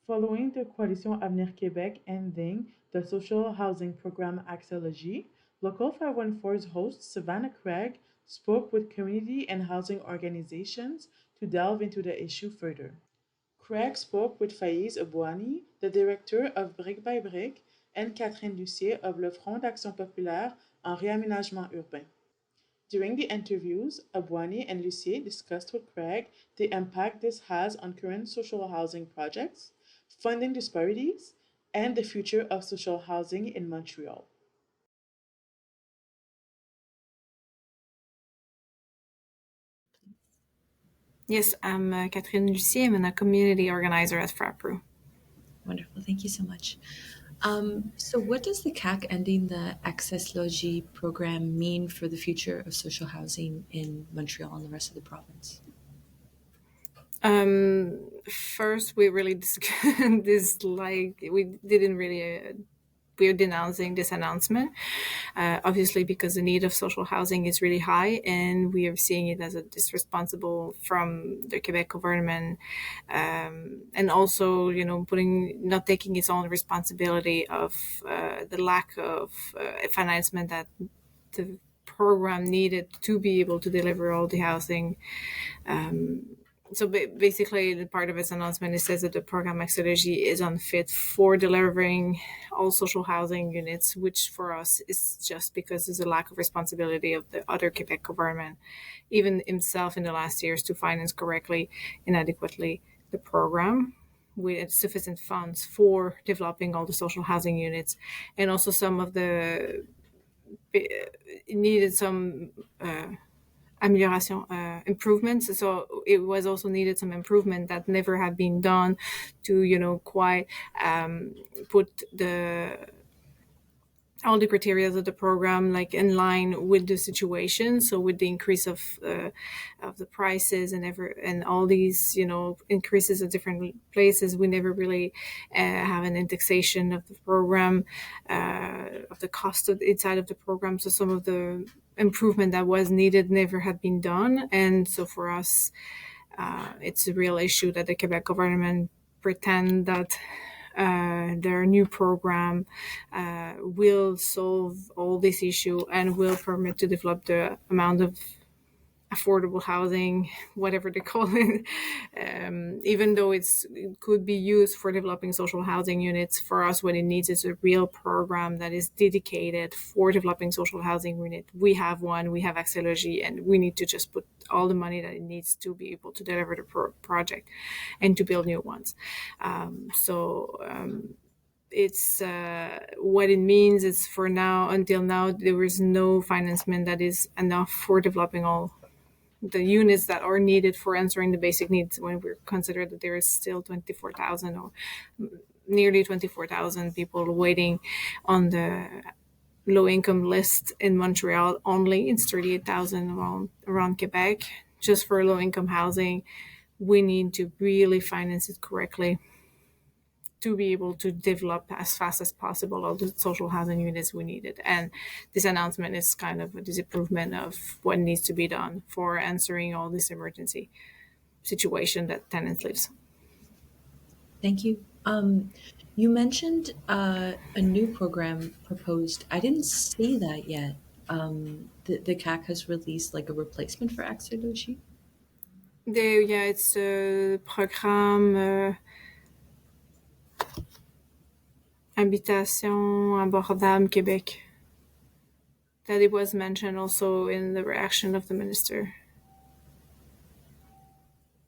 Following the Coalition Avenir Quebec ending the social housing program AccesLogis, Local 514's host Savannah Craig spoke with community and housing organizations to delve into the issue further. Craig spoke with Faiz Obouani, the director of Brique by Brique, and Catherine Lucier of Le Front d'Action Populaire en Réaménagement Urbain. During the interviews, Abwani and Lucier discussed with Craig the impact this has on current social housing projects, funding disparities, and the future of social housing in Montreal. Yes, I'm Catherine Lucier. I'm a community organizer at FRAPRU. Wonderful. Thank you so much. So what does the CAC ending the AccesLogis program mean for the future of social housing in Montreal and the rest of the province? First, we really dislike. We didn't really. We're denouncing this announcement, obviously because the need of social housing is really high, and we are seeing it as a disresponsible from the Quebec government, and also, not taking its own responsibility of the lack of financement that the program needed to be able to deliver all the housing. So basically, the part of its announcement, it says that the program AccesLogis is unfit for delivering all social housing units, which for us is just because there's a lack of responsibility of the other Quebec government, even himself in the last years, to finance correctly and adequately the program with sufficient funds for developing all the social housing units. And also some of the needed some amelioration, improvements. So it was also needed some improvement that never had been done to, quite put all the criteria of the program like in line with the situation. So with the increase of the prices and all these increases at different places, we never really have an indexation of the program, of the cost of inside of the program. So some of the improvement that was needed never had been done, and so for us, it's a real issue that the Quebec government pretend that their new program will solve all this issue and will permit to develop the amount of affordable housing, whatever they call it, even though it could be used for developing social housing units. For us, what it needs is a real program that is dedicated for developing social housing unit. We have one, we have AccesLogis, and we need to just put all the money that it needs to be able to deliver the project and to build new ones. It's what it means is for now, until now, there is no financement that is enough for developing all the units that are needed for answering the basic needs, when we consider that there is still 24,000 or nearly 24,000 people waiting on the low income list in Montreal only. It's 38,000 around Quebec just for low income housing. We need to really finance it correctly to be able to develop as fast as possible all the social housing units we needed. And this announcement is kind of a disapprovement of what needs to be done for answering all this emergency situation that tenants lives. Thank you. You mentioned a new program proposed. I didn't see that yet. The CAC has released like a replacement for AccesLogis. It's a programme Habitation Abordable Québec, that it was mentioned also in the reaction of the minister,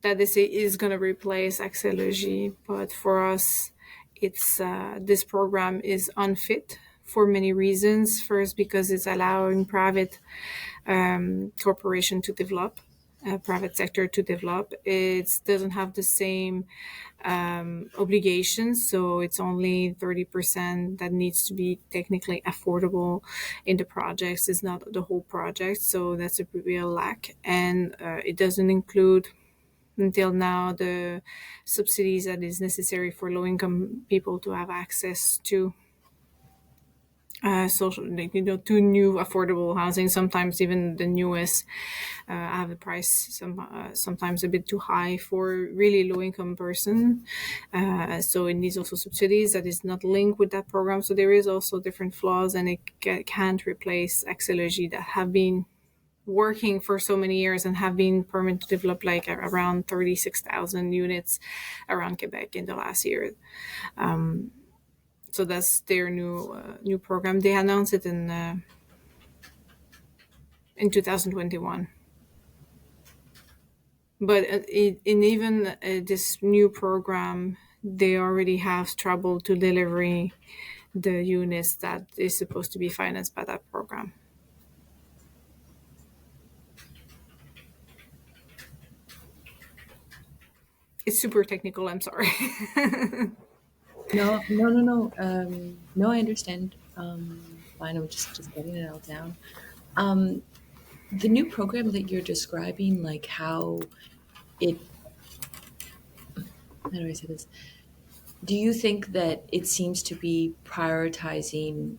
that this is going to replace AccesLogis, but for us, it's this program is unfit for many reasons. First, because it's allowing private corporation to develop, private sector to develop. It doesn't have the same obligations, so it's only 30% that needs to be technically affordable in the projects. It's not the whole project, so that's a real lack. And it doesn't include until now the subsidies that is necessary for low income people to have access to social, like, to new affordable housing. Sometimes even the newest have a price sometimes a bit too high for really low income person. So it needs also subsidies that is not linked with that program. So there is also different flaws, and it can't replace AccesLogis that have been working for so many years and have been permanent to develop like around 36,000 units around Quebec in the last year. So that's their new program. They announced it in 2021. But in even this new program, they already have trouble to deliver the units that is supposed to be financed by that program. It's super technical. I'm sorry. No, no, no, no. No, I understand. Fine. I'm just getting it all down. Um, the new program that you're describing, like how it, how do I say this? Do you think that it seems to be prioritizing,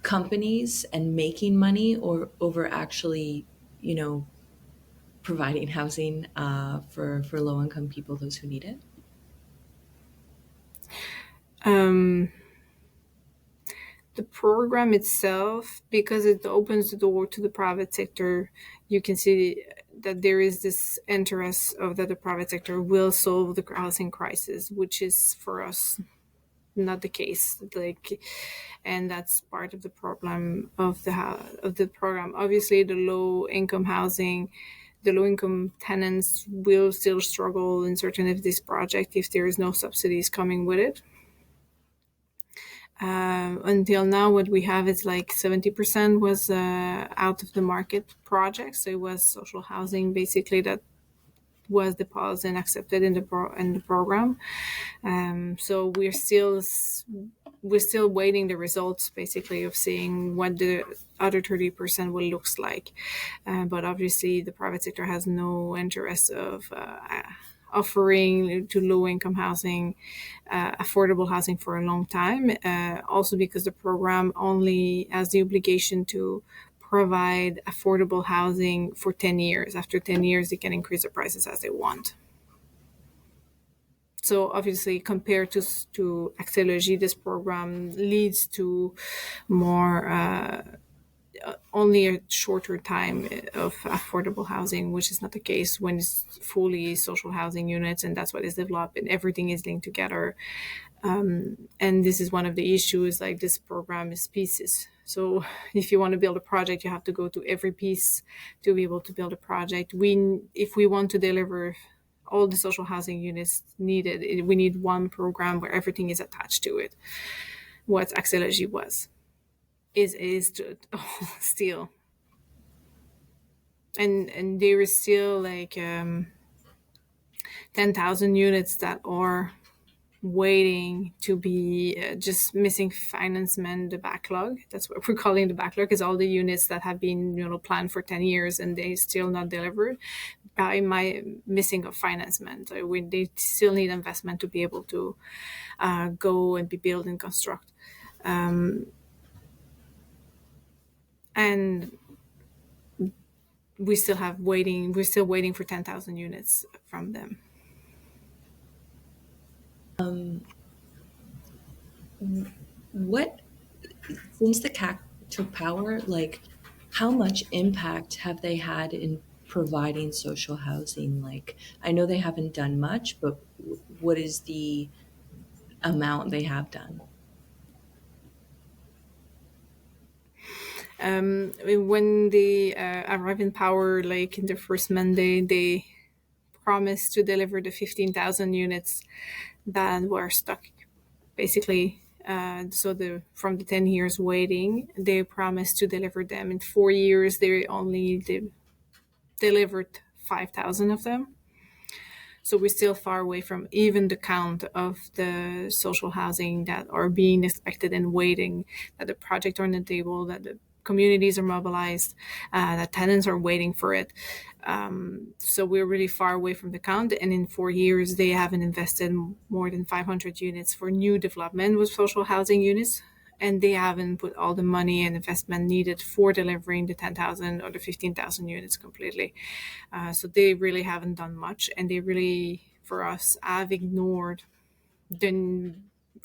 companies and making money, or over actually, you know, providing housing for low income people, those who need it? um, the program itself, because it opens the door to the private sector, you can see that there is this interest of that the private sector will solve the housing crisis, which is for us not the case. Like, and that's part of the problem of the program. Obviously, the low income tenants will still struggle in certain of this project if there is no subsidies coming with it. Until now, what we have is like 70% was out of the market projects. So it was social housing basically that was deposited and accepted in the program. So we're still waiting the results basically of seeing what the other 30% will looks like. But obviously, the private sector has no interest of offering to low income housing, affordable housing for a long time. Also because the program only has the obligation to provide affordable housing for 10 years. After 10 years, they can increase the prices as they want. So obviously, compared to AccesLogis, this program leads to more only a shorter time of affordable housing, which is not the case when it's fully social housing units, and that's what is developed, and everything is linked together. And this is one of the issues. Like, this program is pieces. So if you want to build a project, you have to go to every piece to be able to build a project. If we want to deliver all the social housing units needed, we need one program where everything is attached to it. What AccesLogis was is to, still, and there is still like 10,000 units that are waiting to be just missing financement, the backlog. That's what we're calling the backlog, is all the units that have been planned for 10 years and they still not delivered by my missing of financement. They still need investment to be able to go and be built and construct. And we're still waiting for 10,000 units from them. What, since the CAC took power, like how much impact have they had in providing social housing? Like, I know they haven't done much, but what is the amount they have done? When they arrived in power, like in their first Monday, they promised to deliver the 15,000 units that were stuck, basically. From the 10 years waiting, they promised to deliver them in 4 years. They only delivered 5,000 of them. So we're still far away from even the count of the social housing that are being expected and waiting, that the project are on the table, that the communities are mobilized, that tenants are waiting for it. So we're really far away from the count. And in 4 years, they haven't invested more than 500 units for new development with social housing units. And they haven't put all the money and investment needed for delivering the 10,000 or the 15,000 units completely. So they really haven't done much. And they really, for us, have ignored the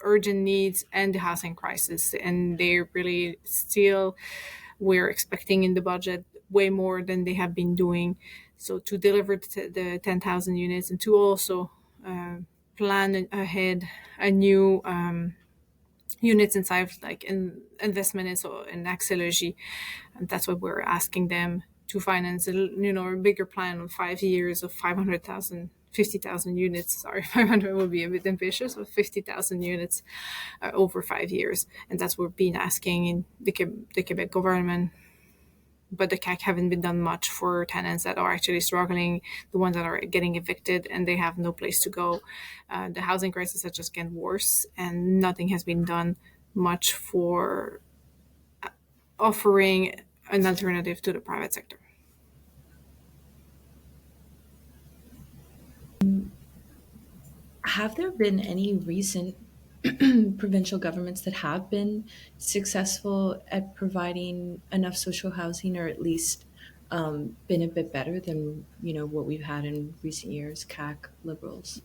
urgent needs and the housing crisis. And they really still, we're expecting in the budget way more than they have been doing. So to deliver the 10,000 units and to also plan ahead a new units inside, like investment in AccesLogis, and that's what we're asking them to finance. A bigger plan of 5 years of 50,000 units. Sorry, 500 will be a bit ambitious, but 50,000 units over 5 years, and that's what we've been asking in the Quebec government. But the CAC haven't been done much for tenants that are actually struggling, the ones that are getting evicted and they have no place to go. The housing crisis has just getting worse, and nothing has been done much for offering an alternative to the private sector. Have there been any recent provincial governments that have been successful at providing enough social housing, or at least been a bit better than what we've had in recent years, CAC Liberals?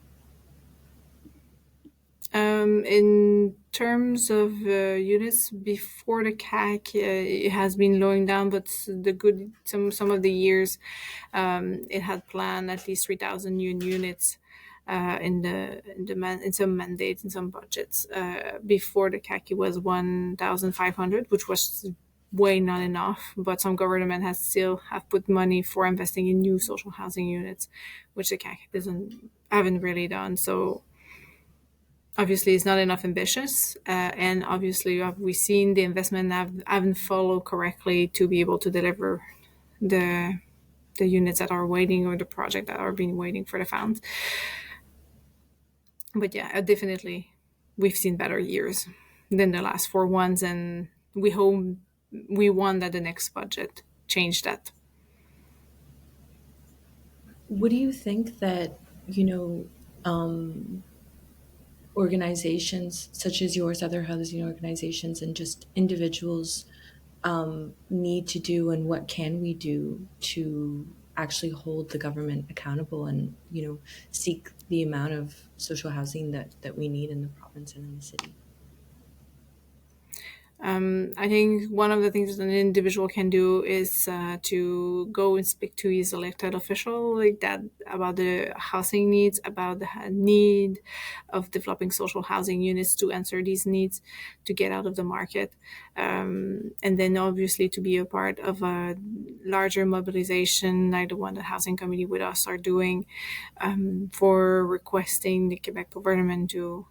In terms of units before the CAC, it has been lowing down, but some of the years it had planned at least 3,000 new units in some mandates, in some budgets. Before the CAC, it was 1,500, which was way not enough. But some government has still have put money for investing in new social housing units, which the CAC haven't really done. So obviously, it's not enough ambitious, and obviously, we've seen the investment haven't followed correctly to be able to deliver the units that are waiting, or the project that are being waiting for the funds. But yeah, definitely, we've seen better years than the last 4 ones, and we want that the next budget change that. What do you think that, organizations such as yours, other housing organizations, and just individuals need to do, and what can we do to actually hold the government accountable and seek the amount of social housing that we need in the province and in the city? I think one of the things that an individual can do is to go and speak to his elected official, like that, about the housing needs, about the need of developing social housing units to answer these needs, to get out of the market, and then obviously to be a part of a larger mobilization like the one that Housing Committee with us are doing, for requesting the Quebec government to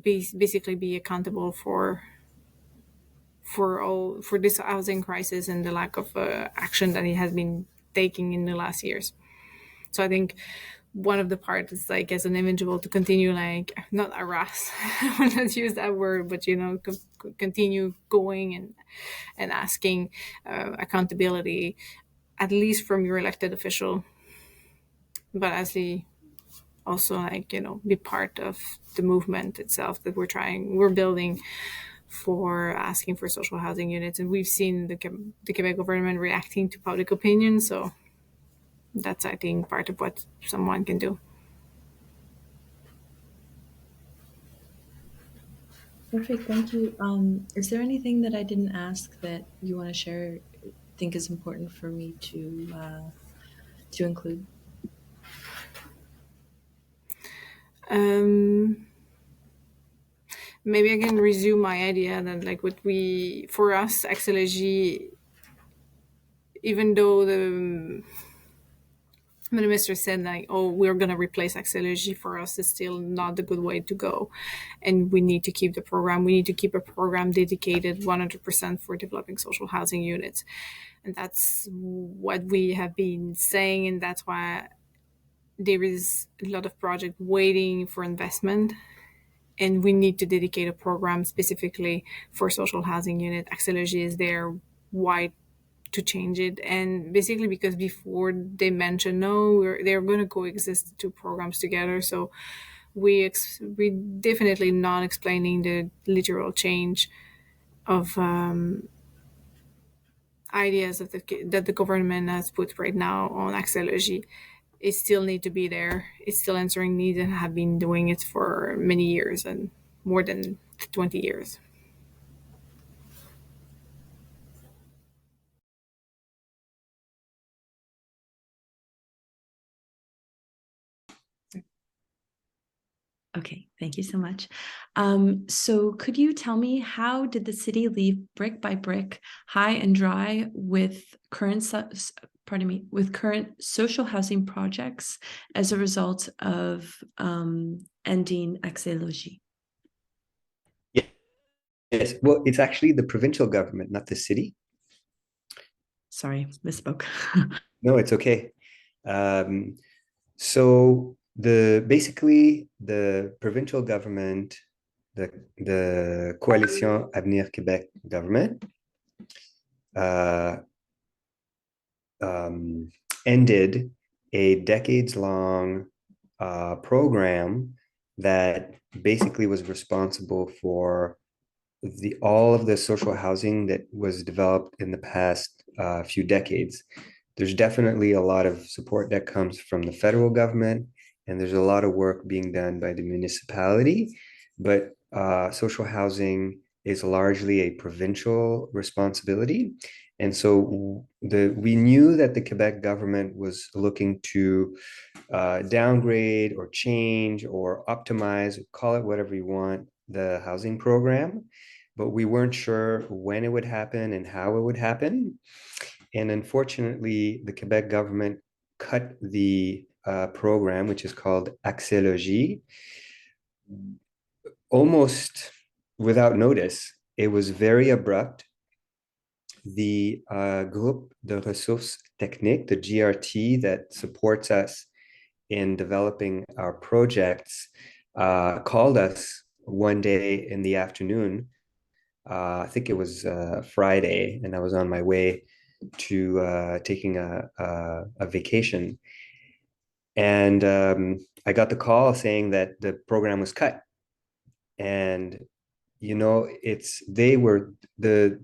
basically be accountable for this housing crisis and the lack of action that it has been taking in the last years. So I think one of the parts is, like, as an individual, to continue, like, not harass, I will not use that word, but continue going and asking accountability, at least from your elected official, but also, like, be part of the movement itself that we're building for asking for social housing units. And we've seen the Quebec government reacting to public opinion. So that's, I think, part of what someone can do. Perfect, thank you. Is there anything that I didn't ask that you want to share, think is important for me to include? Maybe I can resume my idea that, like, for us, AccesLogis, even though the minister said, like, oh, we're going to replace AccesLogis, for us is still not the good way to go. And we need to keep the program. We need to keep a program dedicated 100% for developing social housing units. And that's what we have been saying. And that's why there is a lot of projects waiting for investment. And we need to dedicate a program specifically for social housing unit. AccesLogis is there why to change it. And basically because before they mentioned no, they're going to coexist the two programs together, so we definitely not explaining the literal change of ideas that the government has put right now on AccesLogis. It still need to be there. It's still answering needs and have been doing it for many years and more than 20 years. Okay, thank you so much. So could you tell me, how did the city leave brick by brick, high and dry with with current social housing projects as a result of ending AccesLogis? Yes, well, it's actually the provincial government, not the city. Sorry, misspoke. No, it's okay. So basically the provincial government, the Coalition Avenir Quebec government, uh, ended a decades-long program that basically was responsible for all of the social housing that was developed in the past few decades. There's definitely a lot of support that comes from the federal government, and there's a lot of work being done by the municipality, but social housing is largely a provincial responsibility. And so we knew that the Quebec government was looking to downgrade or change or optimize, call it whatever you want, the housing program, but we weren't sure when it would happen and how it would happen. And unfortunately, the Quebec government cut the program, which is called AccesLogis, almost without notice. It was very abrupt. The Groupe de Ressources Techniques, the GRT that supports us in developing our projects, called us one day in the afternoon. I think it was Friday, and I was on my way to taking a vacation. And I got the call saying that the program was cut. And the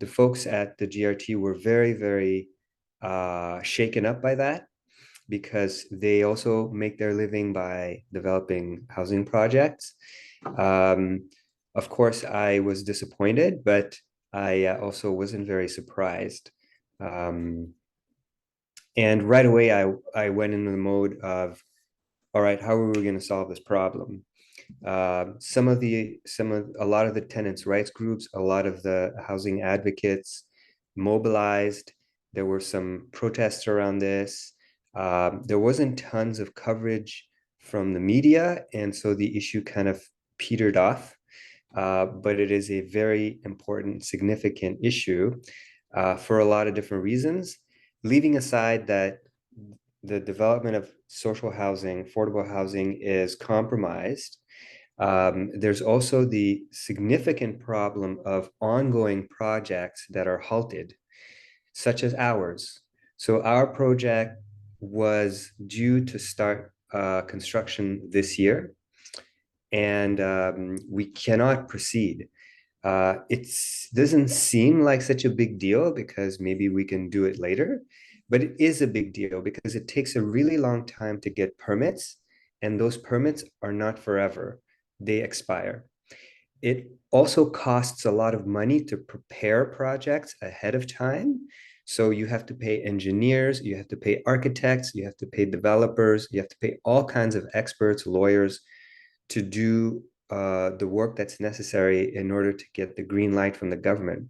folks at the GRT were very, very shaken up by that, because they also make their living by developing housing projects. Of course, I was disappointed, but I also wasn't very surprised. And right away, I went into the mode of, all right, how are we going to solve this problem? A lot of the tenants' rights groups, a lot of the housing advocates mobilized. There were some protests around this. There wasn't tons of coverage from the media, and so the issue kind of petered off. But it is a very important, significant issue for a lot of different reasons. Leaving aside that the development of social housing, affordable housing, is compromised, there's also the significant problem of ongoing projects that are halted, such as ours. So our project was due to start construction this year, and we cannot proceed. It doesn't seem like such a big deal because maybe we can do it later, but it is a big deal because it takes a really long time to get permits, and those permits are not forever. They expire. It also costs a lot of money to prepare projects ahead of time. So you have to pay engineers, you have to pay architects, you have to pay developers, you have to pay all kinds of experts, lawyers to do the work that's necessary in order to get the green light from the government.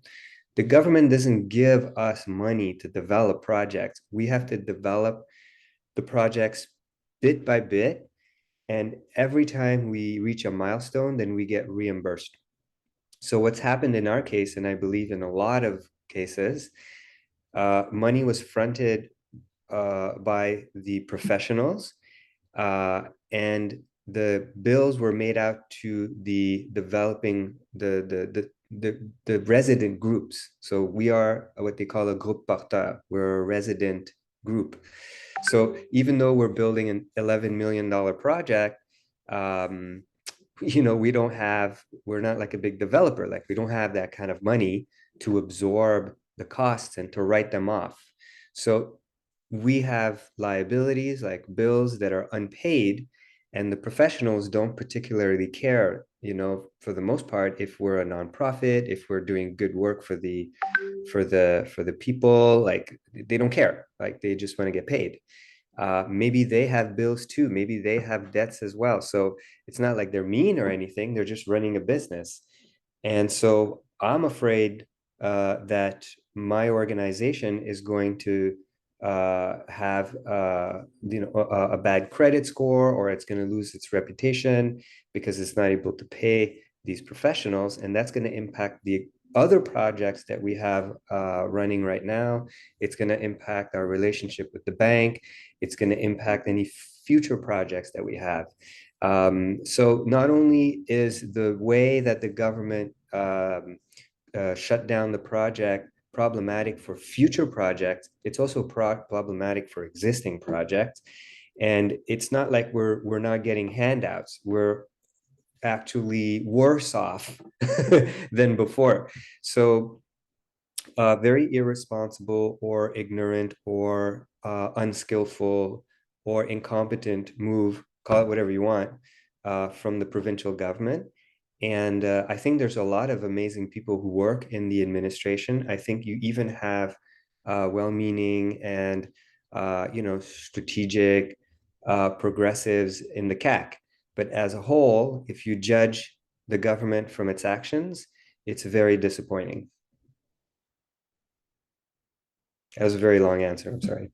The government doesn't give us money to develop projects. We have to develop the projects bit by bit. And every time we reach a milestone, then we get reimbursed. So what's happened in our case, and I believe in a lot of cases, money was fronted by the professionals, and the bills were made out to the developing the resident groups. So we are what they call a groupe porteur. We're a resident group. So even though we're building an $11 million project, we're not like a big developer. Like we don't have that kind of money to absorb the costs and to write them off. So we have liabilities like bills that are unpaid, and the professionals don't particularly care, for the most part, if we're a nonprofit, if we're doing good work for the people, like they don't care. Like they just want to get paid. Maybe they have bills too. Maybe they have debts as well. So it's not like they're mean or anything. They're just running a business. And so I'm afraid that my organization is going to have a bad credit score, or it's going to lose its reputation because it's not able to pay these professionals, and that's going to impact the other projects that we have running right now. It's going to impact our relationship with the bank. It's going to impact any future projects that we have. So not only is the way that the government shut down the project problematic for future projects, it's also problematic for existing projects. And it's not like we're not getting handouts. We're actually worse off than before. So very irresponsible or ignorant or unskillful or incompetent move, call it whatever you want, from the provincial government. And I think there's a lot of amazing people who work in the administration. I think you even have well-meaning and strategic progressives in the CAC. But as a whole, if you judge the government from its actions, it's very disappointing. That was a very long answer. I'm sorry.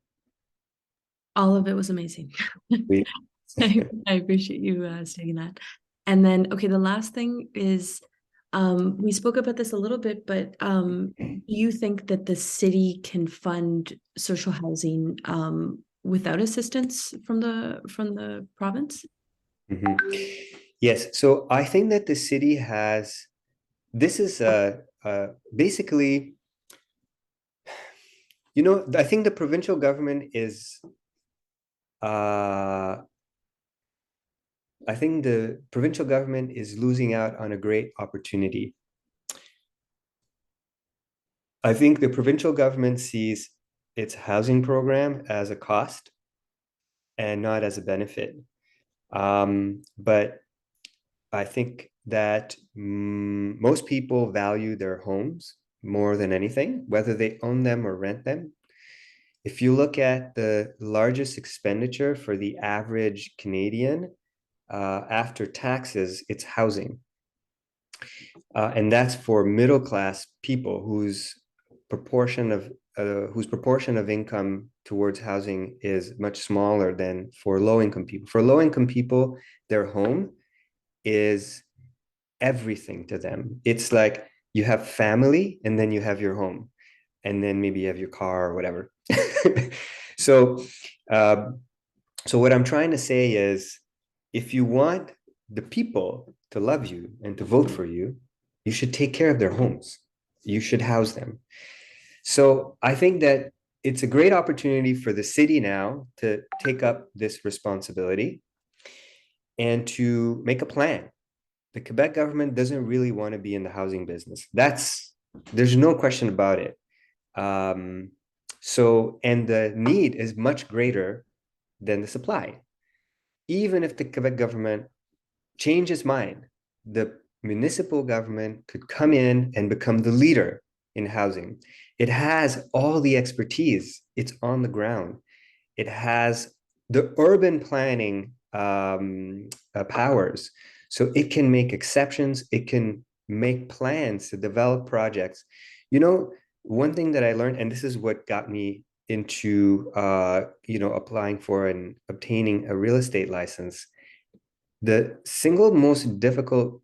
All of it was amazing. We- I appreciate you stating that. And then, okay, the last thing is, we spoke about this a little bit, but do you think that the city can fund social housing without assistance from the province? Mhm. Yes. So I think that the city has, this is basically, I think the provincial government is, I think the provincial government is losing out on a great opportunity. I think the provincial government sees its housing program as a cost and not as a benefit. But I think that most people value their homes more than anything, whether they own them or rent them. If you look at the largest expenditure for the average Canadian, after taxes, it's housing. And that's for middle class people whose proportion of income towards housing is much smaller than for low income people. For low income people, their home is everything to them. It's like you have family and then you have your home, and then maybe you have your car or whatever. So, so what I'm trying to say is, if you want the people to love you and to vote for you, you should take care of their homes. You should house them. So I think that it's a great opportunity for the city now to take up this responsibility and to make a plan. The Quebec government doesn't really want to be in the housing business. There's no question about it. And the need is much greater than the supply. Even if the Quebec government changes mind, the municipal government could come in and become the leader in housing. It has all the expertise. It's on the ground. It has the urban planning powers. So it can make exceptions. It can make plans to develop projects. One thing that I learned, and this is what got me into, applying for and obtaining a real estate license. The single most difficult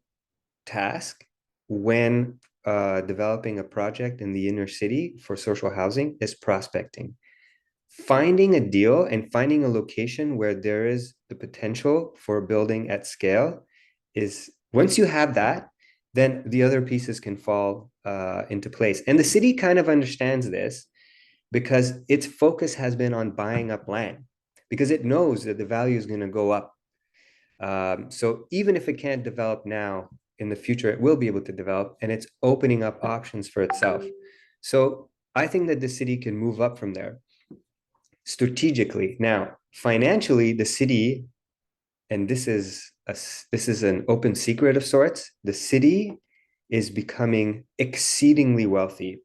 task when developing a project in the inner city for social housing is prospecting. finding a deal and finding a location where there is the potential for building at scale is, once you have that, then the other pieces can fall into place. And the city kind of understands this because its focus has been on buying up land because it knows that the value is going to go up. So even if it can't develop now, in the future, it will be able to develop, and it's opening up options for itself. So I think that the city can move up from there strategically. Now, financially, the city, and this is an open secret of sorts, the city is becoming exceedingly wealthy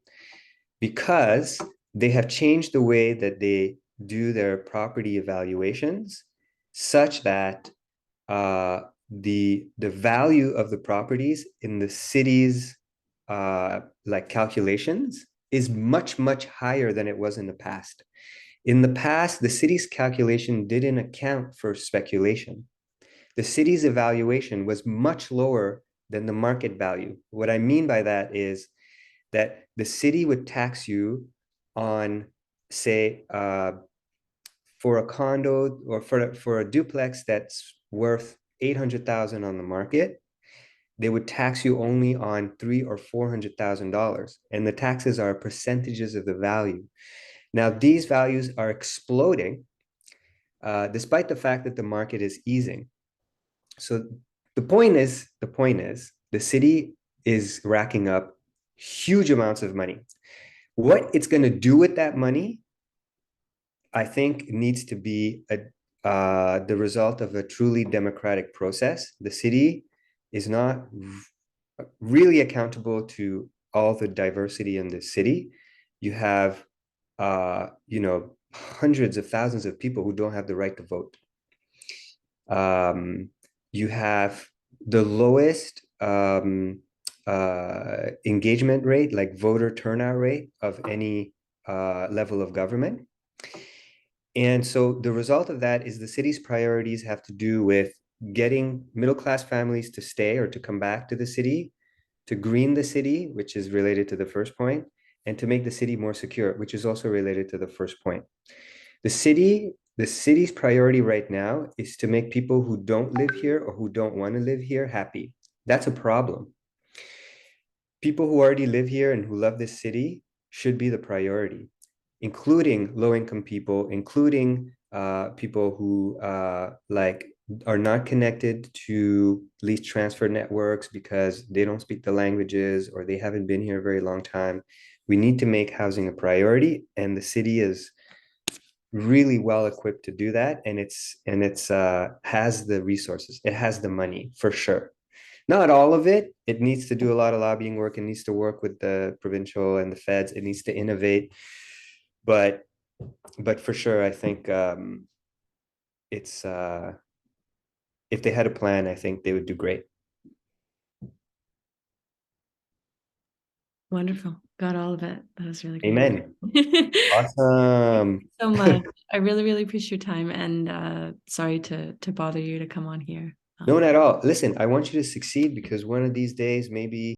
because they have changed the way that they do their property evaluations such that the value of the properties in the city's like calculations is much, much higher than it was in the past. In the past, the city's calculation didn't account for speculation. The city's evaluation was much lower than the market value. What I mean by that is that the city would tax you on, say, for a condo or for a duplex that's worth 800,000 on the market, they would tax you only on $300,000 or $400,000, and the taxes are percentages of the value. Now these values are exploding, despite the fact that the market is easing. So the point is, the city is racking up huge amounts of money. What it's going to do with that money, I think, needs to be the result of a truly democratic process. The city is not really accountable to all the diversity in the city. You have, hundreds of thousands of people who don't have the right to vote. You have the lowest engagement rate, like voter turnout rate of any level of government. And so the result of that is the city's priorities have to do with getting middle-class families to stay or to come back to the city, to green the city, which is related to the first point, and to make the city more secure, which is also related to the first point. The city's priority right now is to make people who don't live here or who don't want to live here happy. That's a problem. People who already live here and who love this city should be the priority, including low-income people, including people who are not connected to lease transfer networks because they don't speak the languages or they haven't been here a very long time. We need to make housing a priority, and the city is really well equipped to do that, and it's has the resources, it has the money for sure. Not all of it. It needs to do a lot of lobbying work. It needs to work with the provincial and the feds. It needs to innovate. But for sure, I think it's if they had a plan, I think they would do great. Wonderful. Got all of it. That was really great. Amen. Awesome. So much. I really, really appreciate your time, and sorry to bother you to come on here. No, not at all. Listen, I want you to succeed because one of these days, maybe